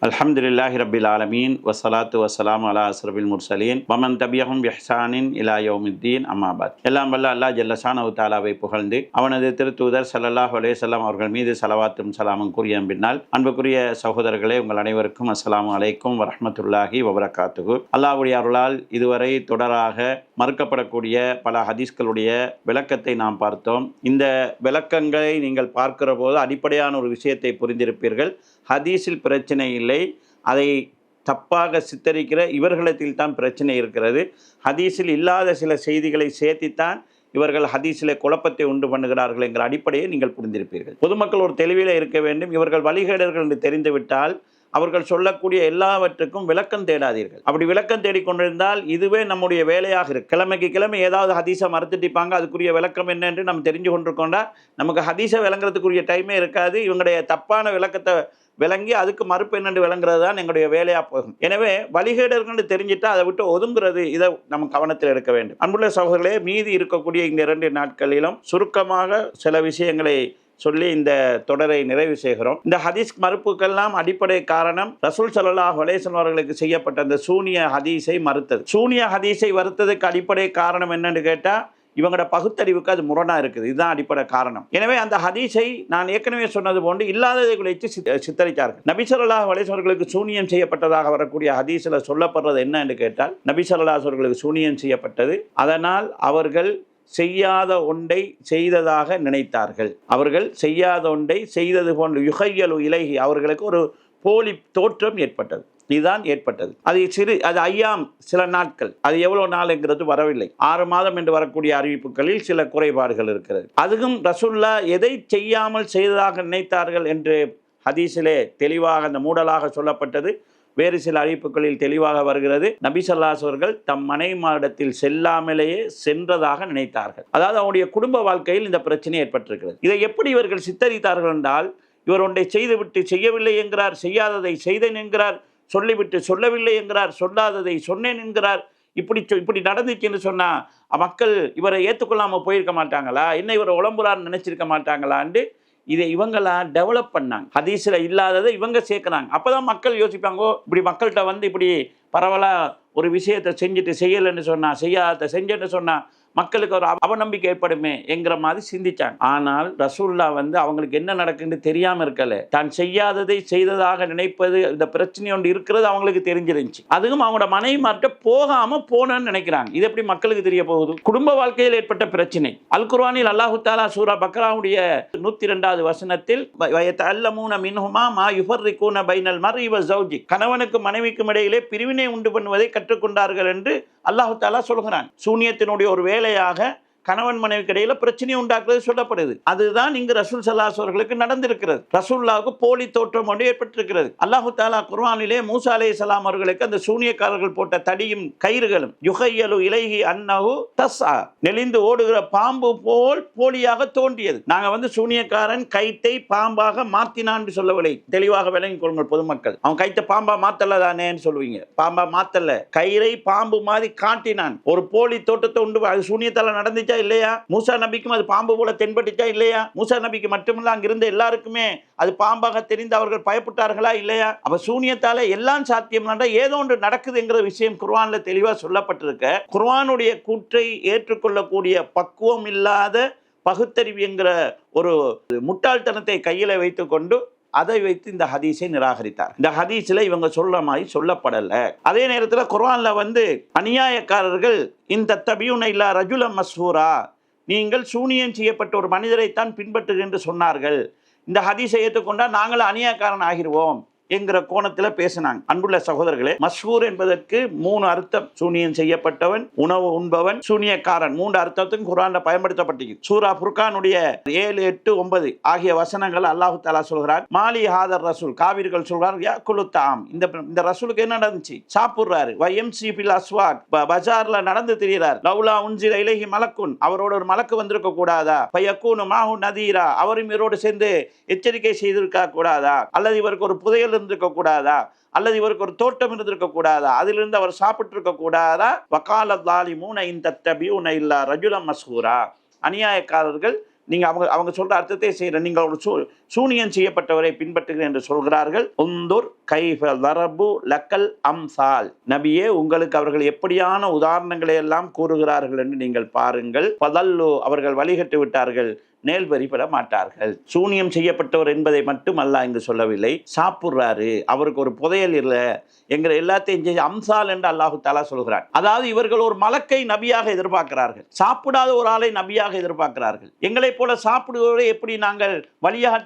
அல்ஹம்துலில்லாஹி ரப்பில் ஆலமீன் வஸ்ஸலாத்து வஸ்ஸலாமு அலா அஸ்ரஃபில் முர்சலீன் வமன் தபியஹும் பிஹ்சானின் இலா யௌமித்தீன் அம்மாபாத். எல்லாம் வல்ல அல்லாஹ் ஜல்லஷானஹு தஆலாவை புகழ்ந்து அவனது திருத்தூதர் ஸல்லல்லாஹு அலைஹி வஸல்லம் அவர்கள் மீது ஸலவாத்தும் ஸலாமும் கூறிய பின்னால், அன்புக்குரிய சகோதரர்களே, உங்கள் அனைவருக்கும் அஸ்ஸலாமு அலைக்கும் வரஹ்மத்துல்லாஹி வபரகாத்துஹு. அல்லாஹ்வுடைய அருளால் இதுவரை தொடராக மறுக்கப்படக்கூடிய பல ஹதீஸ்களுடைய விளக்கத்தை நாம் பார்த்தோம். இந்த விளக்கங்களை நீங்கள் பார்க்கிற போது அடிப்படையான ஒரு விஷயத்தை புரிந்திருப்பீர்கள். ஹதீஸில் பிரச்சனை இல்லை, அதை தப்பாக சித்தரிக்கிற இவர்களிடத்தில் தான் பிரச்சனை இருக்கிறது. ஹதீஸில் இல்லாத சில செய்திகளை சேர்த்தித்தான் இவர்கள் ஹதீஸில் குழப்பத்தை உண்டு பண்ணுகிறார்கள் என்கிற அடிப்படையை நீங்கள் புரிந்திருப்பீர்கள். பொதுமக்கள் ஒரு தெளிவில் இருக்க வேண்டும். இவர்கள் வழிகேடர்கள் என்று தெரிந்துவிட்டால் அவர்கள் சொல்லக்கூடிய எல்லாவற்றுக்கும் விளக்கம் தேடாதீர்கள். அப்படி விளக்கம் தேடிக்கொண்டிருந்தால் இதுவே நம்முடைய வேலையாக இருக்கு. கிழமைக்கு கிழமை ஏதாவது ஹதீஸை மறுத்துட்டிப்பாங்க, அதுக்குரிய விளக்கம் என்ன என்று நம்ம தெரிஞ்சு கொண்டிருக்கோண்டா நமக்கு ஹதீஸை விளங்குறதுக்குரிய டைமே இருக்காது. இவங்களுடைய தப்பான விளக்கத்தை விளங்கி அதுக்கு மறுப்பு என்னென்று விளங்குறது தான் எங்களுடைய வேலையாக போகும். எனவே வழிகேடர்கள் தெரிஞ்சிட்டா அதை விட்டு ஒதுங்குறது, இதை நம்ம கவனத்தில் எடுக்க வேண்டும். அன்புள்ள சகோதரர்களே, மீதி இருக்கக்கூடிய இந்த 2 நாட்களிலும் சுருக்கமாக சில விஷயங்களை சொல்லி இந்த தொடரை நிறைவு செய்கிறோம். இந்த ஹதீஸ் மறுப்புக்கெல்லாம் அடிப்படை காரணம் ரசூல் ஸல்லல்லாஹு அலைஹி வஸல்லம் அவர்களுக்கு செய்யப்பட்ட அந்த சூனிய ஹதீஸை மறுத்தது. சூனிய ஹதீஸை மறுத்ததுக்கு அடிப்படை காரணம் என்னன்னு கேட்டால், இவங்களோட பகுத்தறிவுக்கு அது முரணாக இருக்குது. இதுதான் அடிப்படை காரணம். எனவே அந்த ஹதீஸை நான் ஏற்கனவே சொன்னது போன்று இல்லாததை குறித்து சித்தரித்தார்கள். நபி ஸல்லல்லாஹு அலைஹி வஸல்லம் அவர்களுக்கு சூனியம் செய்யப்பட்டதாக வரக்கூடிய ஹதீஸில் சொல்லப்படுறது என்ன என்று கேட்டால், நபி ஸல்லல்லாஹு அலைஹி வஸல்லம் அவர்களுக்கு சூனியம் செய்யப்பட்டது, அதனால் அவர்கள் செய்யாத ஒன்றை செய்ததாக நினைத்தார்கள். அவர்கள் செய்யாத ஒன்றை செய்தது போன்று யுஹையலு இலைஹி, அவர்களுக்கு ஒரு போலி தோற்றம் ஏற்பட்டது. இதுதான் ஏற்பட்டது. அது ஐயாம், சில நாட்கள், அது எவ்வளவு நாள்ங்கிறது வரவில்லை. 6 மாதம் என்று வரக்கூடிய அறிவிப்புகளில் சில குறைபாடுகள் இருக்கிறது. அதுவும் ரசூலுல்லாஹ் எதை செய்யாமல் செய்ததாக நினைத்தார்கள் என்று ஹதீஸிலே தெளிவாக அந்த மூடலாக சொல்லப்பட்டது. வேறு சில அறிவிப்புகளில் தெளிவாக வருகிறது, நபி ஸல்லல்லாஹு அலைஹி வஸல்லம் அவர்கள் தம் மனைவிமாரிடத்தில் செல்லாமலேயே சென்றதாக நினைத்தார்கள். அதாவது அவருடைய குடும்ப வாழ்க்கையில் இந்த பிரச்சனை ஏற்பட்டிருக்கிறது. இதை எப்படி இவர்கள் சித்தரித்தார்கள் என்றால், இவர் ஒன்றை செய்துவிட்டு செய்யவில்லை என்கிறார், செய்யாததை செய்தேன் என்கிறார், சொல்லிவிட்டு சொல்லவில்லை என்கிறார், சொல்லாததை சொன்னேன் என்கிறார். இப்படி நடந்துச்சுன்னு சொன்னால் மக்கள் இவரை ஏற்றுக்கொள்ளாமல் போயிருக்க மாட்டாங்களா, என்ன இவரை உளம்புறான்னு நினச்சிருக்க மாட்டாங்களான்னு இதை இவங்களா டெவலப் பண்ணாங்க. ஹதீஸில் இல்லாததை இவங்க சேர்க்குறாங்க. அப்போ தான் மக்கள் யோசிப்பாங்கோ, இப்படி மக்கள்கிட்ட இப்படி பரவலாக ஒரு விஷயத்தை செஞ்சுட்டு செய்யலைன்னு சொன்னால், செய்யாத செஞ்சேன்னு சொன்னால் மக்களுக்கு ஒரு அவநம்பிக்கை ஏற்படுமே என்கிற மாதிரி சிந்திச்சாங்க. ஆனால் ரசூலுல்லாஹ் அவங்களுக்கு என்ன நடக்குன்னு தெரியாமல் இருக்கல, தான் செய்யாததை செய்ததாக நினைப்பது, இந்த பிரச்சனை ஒன்று இருக்கிறது அவங்களுக்கு தெரிஞ்சிருந்துச்சு. அதுவும் அவங்களோட மனைவிமார்கிட்ட போனேன்னு நினைக்கிறாங்க. இது எப்படி மக்களுக்கு தெரிய போகுது? குடும்ப வாழ்க்கையில் ஏற்பட்ட பிரச்சனை. அல் குர்ஆனில் அல்லாஹு தஆலா சூரா பக்ராவுடைய 102வது வசனத்தில் வயதஅல்லமூன மின்ஹுமா மா யுஃபர்ரிகூன பைனல் மர்இ வ ஸௌஜி, கணவனுக்கும் மனைவிக்கும் இடையிலே பிரிவினை உண்டு பண்ணுவதை கற்றுக்கொண்டார்கள் என்று அல்லாஹு தஆலா சொல்கிறான். சூனியத்தினுடைய ஒரு வேலையாக கணவன் மனைவிக்கு இடையில பிரச்சனை உண்டாக்குறது சொல்லப்படுது. அதுதான் இங்கு ரசூல் ஸல்லல்லாஹு அலைஹி வஸல்லம் நடந்திருக்கிறது. ரசூலுல்லாஹ்வுக்கு போலி தோற்றம் ஒன்று ஏற்பட்டிருக்கிறது. அல்லாஹு தஆலா குர்ஆனிலே மூசா அலைஹிஸ்ஸலாம் அவர்களுக்கு அந்த சூனியக்காரர்கள் போட்ட தடியும் கயிறுகளும் யுஹையலு இலைஹி அன்னஹு தஸ்ஆ, நெளிந்து ஓடுகிற பாம்பு போல் போலியாக தோன்றியது. நாங்க சூனியக்காரன் கைத்தை பாம்பாக மாத்தினான்னு சொல்லவில்லை, தெளிவாக விளங்கிக் கொள்ளுங்கள் பொதுமக்கள். அவன் கைத்தை பாம்பா மாத்தல தானேன்னு சொல்லுவீங்க. பாம்பா மாத்தல, கயிறை பாம்பு மாதிரி காட்டினான். ஒரு போலி தோற்றத்தை உண்டு. அது சூனியத்தால நடந்துச்சா இல்லையா? மூசா நபிக்கும் அது பாம்பு போல தென்பட்டுச்சா இல்லையா? மூசா நபிக்கு மட்டுமில்ல, அங்கிருந்த எல்லாருக்குமே அது பாம்பாக தெரிந்து அவர்கள் பயப்பட்டார்களா இல்லையா? அப்ப சூனியத்தால எல்லாம் சாத்தியம், ஏதோ ஒன்று நடக்குதுங்கிற விஷயம் குர்ஆன்ல தெளிவா சொல்லப்பட்டிருக்க, குர்ஆனுடைய கூற்றை ஏற்றுக்கொள்ளக்கூடிய பக்குவம் இல்லாத பகுத்தறிவு என்கிற ஒரு முட்டாள்தனத்தை கையில வைத்துக்கொண்டு அதை வைத்து இந்த ஹதீஸை நிராகரித்தார். இந்த ஹதீஸில் இவங்க சொல்ற மாதிரி சொல்லப்படலை. அதே நேரத்தில் குர்ஆன்ல அநியாயக்காரர்கள் இந்த தபியூன இல்லா ரஜுலம் மஸ்ஹூரா, நீங்கள் சூனியம் செய்யப்பட்ட ஒரு மனிதரைத்தான் பின்பற்றுக என்று சொன்னார்கள். இந்த ஹதீஸை ஏற்றுக்கொண்டால் நாங்கள் அநியாயக்காரன் ஆகிடுவோம் என்கிற கோணத்தில் பேசினாங்க. அன்புள்ள சகோதரர்களே, மஸ்ஹூர் என்பதற்கு 3 அர்த்தம். சூனியம் செய்யப்பட்டவன், உணவு உண்பவன், சூனியக்காரன், 3 அர்த்தத்துக்கும் குர்ஆன்ல பயன்படுத்தப்பட்டிருக்கு. சூரா ஃபுர்கானுடைய 7, 8, 9 ஆகிய வசனங்கள் அல்லாஹு தஆலா சொல்கிறார், மாலி ஹாதர் ரசூல், காவிர்கள் சொல்றார், யாக்குலு தாம், இந்த ரசூலுக்கு என்ன நடந்துச்சு? சாப்பிடுறாரு. வயம்சி ஃபில் அஸ்வாக், பஜார்ல நடந்து திரிகிறார். லவ்லா உன்சில இலைஹி மலக்குன், அவரோட ஒரு மலக்கு வந்திருக்க கூடாதா? ஃபயக்கூனு மாஹு நதீரா, அவரும் இவரோடு சேர்ந்து எச்சரிக்கை செய்திருக்க கூடாதா? அல்லது இவருக்கு ஒரு புதையல் இருந்திருக்க கூடாதா? அல்லது இவருக்கு ஒரு தோட்டம் இருந்திருக்க கூடாதா? அதிலிருந்து அவர் சாப்பிட்டு இருக்க கூடாதா? வகால ஸாலிமூன இன் தத்தபியூன இல்லா ரஜுலம் மஸ்ஹூரா, அநியாயக்காரர்கள் நீங்கள் அவங்க சொல்கிற அர்த்தத்தை செய்கிற நீங்கள் ஒரு சூனியம் செய்யப்பட்டவரை பின்பற்றுகிறேன் என்று சொல்கிறார்கள். உந்துர் கைஃப தரபு லக்கல் அம்சால், நபியே உங்களுக்கு அவர்கள் எப்படியான உதாரணங்களை எல்லாம் கூறுகிறார்கள் என்று நீங்கள் பாருங்கள். பதல்லு, அவர்கள் வழிகட்டு விட்டார்கள், நேல்வரி பெற மாட்டார்கள். சூனியம் செய்யப்பட்டவர் என்பதை மட்டும் அல்லாஹ் இங்கு சொல்லவில்லை, சாப்பிட்றாரு, அவருக்கு ஒரு புதையல் இல்லை என்கிற எல்லாத்தையும் அம்சால் என்று அல்லாஹு தாலா சொல்கிறார். அதாவது இவர்கள் ஒரு மலக்கை நபியாக எதிர்பார்க்கிறார்கள், சாப்பிடாத ஒரு ஆளை நபியாக எதிர்பார்க்கிறார்கள். எங்களை போல சாப்பிடுவதை எப்படி நாங்கள்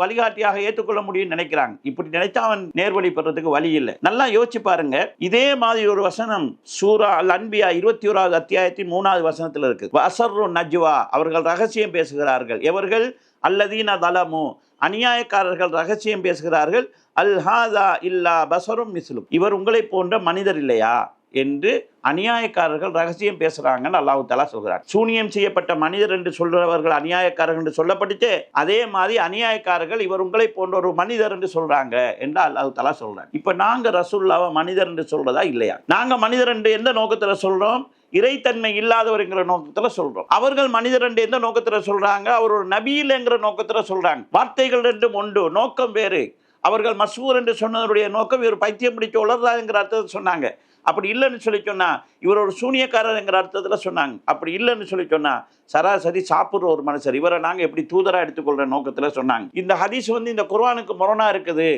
வழிகாட்டியாக ஏற்றுக்கொள்ள முடியும் நினைக்கிறாங்க. இப்படி நினைச்சா அவன் நேர்வழி பெறதுக்கு வழி இல்லை. நல்லா யோசிச்சு பாருங்க. இதே மாதிரி ஒரு வசனம் சூரா அல் அன்பியா 21வது அத்தியாயத்தின் 3வது வசனத்தில் இருக்கு. வஸர்ரு நஜ்வா, அவர்கள் ரகசியம் பேசுகிறார்கள். எவர்கள்? அல்லதீன தலமு, அநியாயக்காரர்கள் ரகசியம் பேசுகிறார்கள். அல் ஹாதா இல்லா பஸரும் மிஸ்லும், இவர் உங்களை போன்ற மனிதர் இல்லையா என்று அநியாயக்காரர்கள் ரகசியம் பேசுறாங்கன்னு அல்லாஹ் தஆலா சொல்கிறார். சூனியம் செய்யப்பட்ட மனிதர் என்று சொல்றவர்கள் அநியாயக்காரர்கள் என்று சொல்லப்பட்டுச்சு. அதே மாதிரி அநியாயக்காரர்கள் இவர் உங்களை போன்ற ஒரு மனிதர் என்று சொல்றாங்க என்று அல்லாஹ் தஆலா சொல்றாங்க. இப்ப நாங்க ரசூலுல்லாஹ்வை மனிதர் என்று சொல்றதா இல்லையா? நாங்க மனிதர் என்று எந்த நோக்கத்துல சொல்றோம்? இறைத்தன்மை இல்லாதவர்ங்கிற நோக்கத்துல சொல்றோம். அவர்கள் மனிதர் என்று எந்த நோக்கத்துல சொல்றாங்க? அவர் ஒரு நபியில்ங்கிற நோக்கத்துல சொல்றாங்க. வார்த்தைகள் ரெண்டும் ஒன்று, நோக்கம் வேறு. அவர்கள் மஸ்ஹூர் என்று சொன்னதனுடைய நோக்கம் இவர் பைத்தியம் பிடிச்ச உலர்றாங்கிற அர்த்தத்தை சொன்னாங்க. அப்படி இல்லைன்னு சொல்லி சொன்னா இவர் ஒரு சூனியக்காரர்ங்கிற அர்த்தத்துல சொன்னாங்க. அப்படி இல்லைன்னு சொல்லி சொன்னா சராசரி சாப்பிட்ற ஒரு மனுஷர், இவரை நாங்கள் எப்படி தூதரா எடுத்துக்கொள்ற நோக்கத்துல சொன்னாங்க. இந்த ஹதீஸ் இந்த குர்ஆனுக்கு முரணா இருக்குது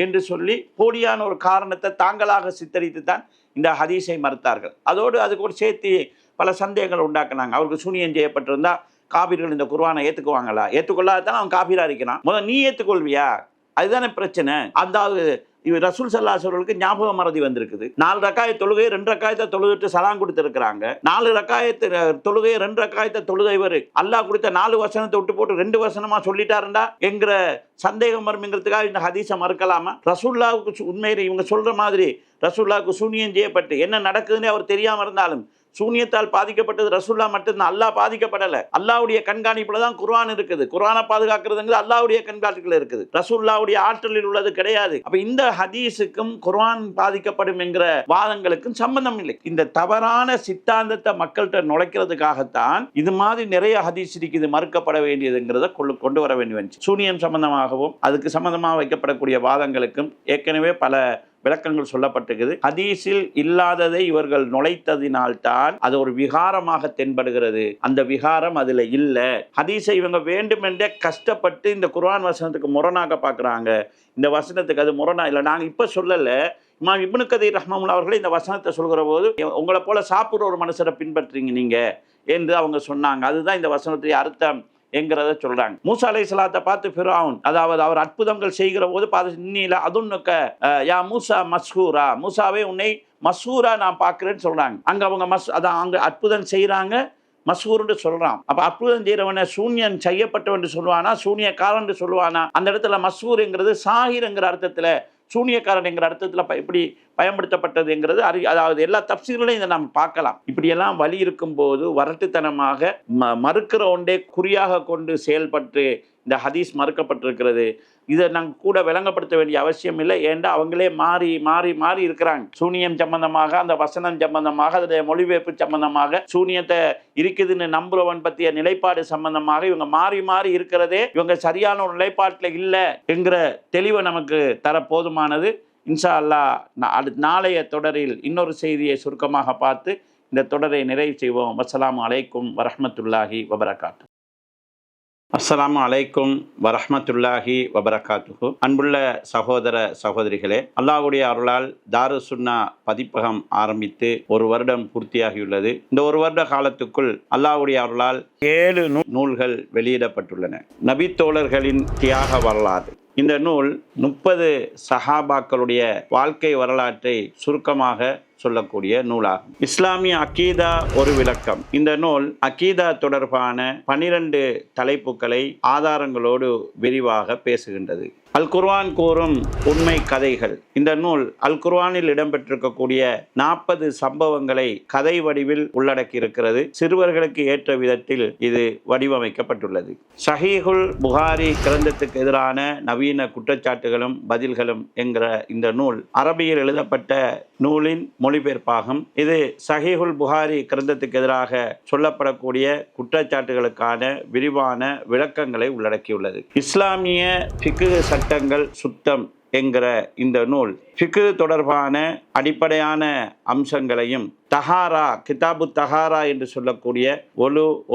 என்று சொல்லி போலியான ஒரு காரணத்தை தாங்களாக சித்தரித்து தான் இந்த ஹதீஸை மறுத்தார்கள். அதோடு அதுக்கு ஒரு சேர்த்து பல சந்தேகங்கள் உண்டாக்குனாங்க. அவருக்கு சூனியம் செய்யப்பட்டிருந்தா காபீர்கள் இந்த குர்ஆனை ஏற்றுக்குவாங்களா? ஏற்றுக்கொள்ளாதான் அவன் காபீரா இருக்கிறான். முதல்ல நீ ஏற்றுக்கொள்வியா? அதுதானே பிரச்சனை. அந்த இவர் ரசூல் ஸல்லல்லாஹு அலைஹி வஸல்லம் ஞாபக மறதி வந்திருக்குது. 4 ரக்காயத் தொழுகை 2 ரக்காயத்தை தொழுதுட்டு சலாம் கொடுத்துருக்கிறாங்க. 4 ரக்காயத்து தொழுகை 2 ரக்காயத்தை தொழுகை இவர் அல்லாஹ் கொடுத்த 4 வசனத்தை விட்டு போட்டு 2 வசனமா சொல்லிட்டாருண்டா என்கிற சந்தேகம் வரும்ங்கிறதுக்காக இந்த ஹதீஸை மறுக்கலாமா? ரசூலுல்லாஹ்வுக்கு உண்மையிலே இவங்க சொல்ற மாதிரி ரசூலுல்லாஹ்வுக்கு சூனியம் செய்யப்பட்டு என்ன நடக்குதுன்னு அவர் தெரியாம இருந்தாலும் சூனியத்தால் பாதிக்கப்பட்டது ரசூலுல்லாஹ் மட்டும்தான், அல்லாஹ் பாதிக்கப்படலை. அல்லாஹ்வுடைய கண்காணிப்புல தான் குர்ஆன் இருக்குது. குர்ஆனை பாதுகாக்கிறதுங்கிறது அல்லாஹ்வுடைய கண்காணிப்புல இருக்குது, ரசூலுல்லாஹ்வுடைய ஆற்றலில் உள்ளது கிடையாது. அப்ப இந்த ஹதீஸுக்கும் குர்ஆன் பாதிக்கப்படும் என்கிற வாதங்களுக்கும் சம்பந்தம் இல்லை. இந்த தவறான சித்தாந்தத்தை மக்கள்கிட்ட நுழைக்கிறதுக்காகத்தான் இது மாதிரி நிறைய ஹதீஸ் இருக்குது மறுக்கப்பட வேண்டியதுங்கிறத கொண்டு வர வேண்டி வந்துச்சு. சூனியம் சம்பந்தமாகவும் அதுக்கு சம்பந்தமாக வைக்கப்படக்கூடிய வாதங்களுக்கும் ஏற்கனவே பல விளக்கங்கள் சொல்லப்பட்டிருக்குது. ஹதீஸில் இல்லாததை இவர்கள் நுழைத்ததினால்தான் அது ஒரு விகாரமாக தென்படுகிறது. அந்த விகாரம் அதுல இல்ல. ஹதீஸை இவங்க வேண்டுமென்றே கஷ்டப்பட்டு இந்த குர்ஆன் வசனத்துக்கு முரணாக பார்க்குறாங்க. இந்த வசனத்துக்கு அது முரணா இல்லை. நாங்கள் இப்போ சொல்லல, இமாம் இப்னு கதீர் ரஹ்மத்துல்லாஹி அவர்களே இந்த வசனத்தை சொல்கிற போது உங்களை போல சாப்பிட்ற ஒரு மனுஷரை பின்பற்றுறீங்க நீங்க என்று அவங்க சொன்னாங்க. அதுதான் இந்த வசனத்துடைய அர்த்தம் என்கிறத சொல்றாங்க. மூசா அலைஹிஸ்ஸலாத்தை பார்த்து ஃபிரௌன், அதாவது அவர் அற்புதங்கள் செய்கிற போது பார்த்து அதுன்னுக்க யா மூசா மஸ்ஹூரா, மூசாவே உன்னை மஸ்ஹூரா நான் பார்க்கிறேன்னு சொல்றாங்க. அங்க அவங்க அதான் அங்க அற்புதம் செய்யறாங்க, மஸ்ஹூர்னு சொல்றான். அப்ப அற்புதம் செய்யறவனை சூன்யம் செய்யப்பட்டவன் சொல்லுவானா, சூனியக்காரன் சொல்லுவானா? அந்த இடத்துல மஸ்ஹூர்ங்கிறது சாஹிர்ங்கிற அர்த்தத்துல, சூனியக்காரன் என்கிற அர்த்தத்துல எப்படி பயன்படுத்தப்பட்டதுங்கிறது அதாவது எல்லா தப்சீர்களையும் இதை நாம் பார்க்கலாம். இப்படியெல்லாம் வழி இருக்கும்போது வரட்டுத்தனமாக மறுக்கிற ஒன்றே குறியாக கொண்டு செயல்பட்டு இந்த ஹதீஸ் மறுக்கப்பட்டிருக்கிறது. இதை நாங்கள் கூட விளங்கப்படுத்த வேண்டிய அவசியம் இல்லை. ஏன்டா அவங்களே மாறி மாறி மாறி இருக்கிறாங்க. சூனியம் சம்பந்தமாக, அந்த வசனம் சம்பந்தமாக, அதனுடைய மொழிபெயர்ப்பு சம்பந்தமாக, சூனியத்தை இருக்குதுன்னு நம்புறவன் பற்றிய நிலைப்பாடு சம்பந்தமாக இவங்க மாறி மாறி இருக்கிறதே இவங்க சரியான ஒரு நிலைப்பாட்டில் இல்லை என்கிற தெளிவை நமக்கு தர போதுமானது. இன்ஷா அல்லாஹ் நாளைய தொடரில் இன்னொரு செய்தியை சுருக்கமாக பார்த்து இந்த தொடரை நிறைவு செய்வோம். அஸ்ஸலாமு அலைக்கும் வரஹ்மத்துல்லாஹி வபரகாத்து. அஸ்ஸலாமு அலைக்கும் வரஹ்மத்துல்லாஹி வபரகாத்துஹு. அன்புள்ள சகோதர சகோதரிகளே, அல்லாஹ்வுடைய அருளால் தாரு சுன்னா பதிப்பகம் ஆரம்பித்து 1 வருடம் பூர்த்தியாகியுள்ளது. இந்த 1 வருட காலத்துக்குள் அல்லாஹ்வுடைய அருளால் 7 நூல்கள் வெளியிடப்பட்டுள்ளன. நபி தோழர்களின் தியாக வரலாறு. இந்த நூல் 30 சஹாபாக்களுடைய வாழ்க்கை வரலாற்றை சுருக்கமாக சொல்லக்கூடிய நூலாகும். இஸ்லாமிய அகீதா ஒரு விளக்கம். இந்த நூல் அகீதா தொடர்பான 12 தலைப்புகளை ஆதாரங்களோடு விரிவாக பேசுகின்றது. அல் குர்ஆன் கூறும் உண்மை கதைகள். இந்த நூல் அல் குர்ஆனில் இடம்பெற்றிருக்கக்கூடிய 40 சம்பவங்களை கதை வடிவில் உள்ளடக்கி இருக்கிறது. சிறுவர்களுக்கு ஏற்ற விதத்தில் இது வடிவமைக்கப்பட்டுள்ளது. ஸஹீஹுல் புகாரி கிரந்தத்துக்கு எதிரான நவீன குற்றச்சாட்டுகளும் பதில்களும் என்கிற இந்த நூல் அரபியில் எழுதப்பட்ட நூலின் மொழிபெயர்ப்பாகும். இது ஸஹீஹுல் புகாரி கிரந்தத்துக்கு எதிராக சொல்லப்படக்கூடிய குற்றச்சாட்டுகளுக்கான விரிவான விளக்கங்களை உள்ளடக்கியுள்ளது. இஸ்லாமிய ஃபிக்ஹ் சட்டங்கள் சுத்தம் என்கிற இந்த நூல் ஃபிக்ஹ் தொடர்பான அடிப்படையான அம்சங்களையும் தஹாரா, கிதாபு தஹாரா என்று சொல்லக்கூடிய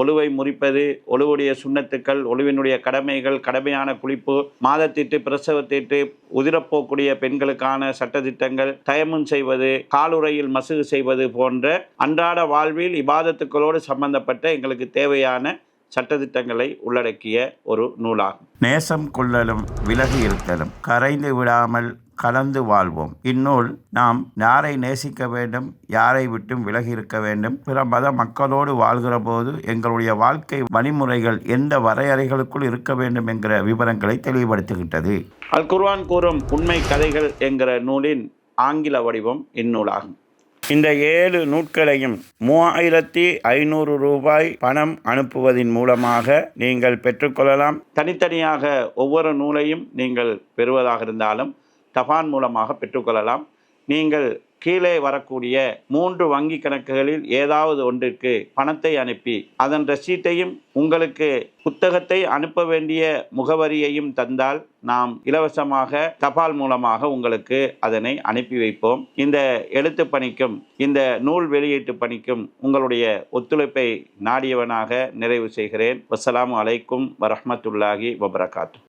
ஒழுவை முறிப்பது, ஒழுவுடைய சுன்னத்துக்கள், ஒழுவினுடைய கடமைகள், கடமையான குளிப்பு, மாதத்தீட்டு, பிரசவத்தீட்டு, உதிரப்போக்கூடிய பெண்களுக்கான சட்டத்திட்டங்கள், தயமும் செய்வது, காலுறையில் மசுகு செய்வது போன்ற அன்றாட வாழ்வில் இபாதத்துக்களோடு சம்பந்தப்பட்ட எங்களுக்கு தேவையான சட்டத்திட்டங்களை உள்ளடக்கிய ஒரு நூலாகும். நேசம் கொள்ளலும் விலகி இருத்தலும் கரைந்து விடாமல் கலந்து வாழ்வோம். இந்நூல் நாம் யாரை நேசிக்க வேண்டும், யாரை விட்டும் விலகி இருக்க வேண்டும், பிற மத மக்களோடு வாழ்கிற போது எங்களுடைய வாழ்க்கை வழிமுறைகள் எந்த வரையறைகளுக்குள் இருக்க வேண்டும் என்கிற விவரங்களை தெளிவுபடுத்துகின்றது. அல் குர்ஆன் கூறும் உண்மை கதைகள் என்கிற நூலின் ஆங்கில வடிவம் இந்நூலாகும். இந்த 7 நூட்களையும் 3500 ரூபாய் பணம் அனுப்புவதன் மூலமாக நீங்கள் பெற்றுக்கொள்ளலாம். தனித்தனியாக ஒவ்வொரு நூலையும் நீங்கள் பெறுவதாக இருந்தாலும் தபான் மூலமாக பெற்றுக்கொள்ளலாம். நீங்கள் கீழே வரக்கூடிய 3 வங்கி கணக்குகளில் ஏதாவது ஒன்றிற்கு பணத்தை அனுப்பி அதன் ரசீட்டையும் உங்களுக்கு புத்தகத்தை அனுப்ப வேண்டிய முகவரியையும் தந்தால் நாம் இலவசமாக தபால் மூலமாக உங்களுக்கு அதனை அனுப்பி வைப்போம். இந்த எழுத்து பணிக்கும் இந்த நூல் வெளியீட்டு பணிக்கும் உங்களுடைய ஒத்துழைப்பை நாடியவனாக நிறைவு செய்கிறேன். வஸ்ஸலாமு அலைக்கும் வரஹ்மத்துல்லாஹி வபரகாத்துஹு.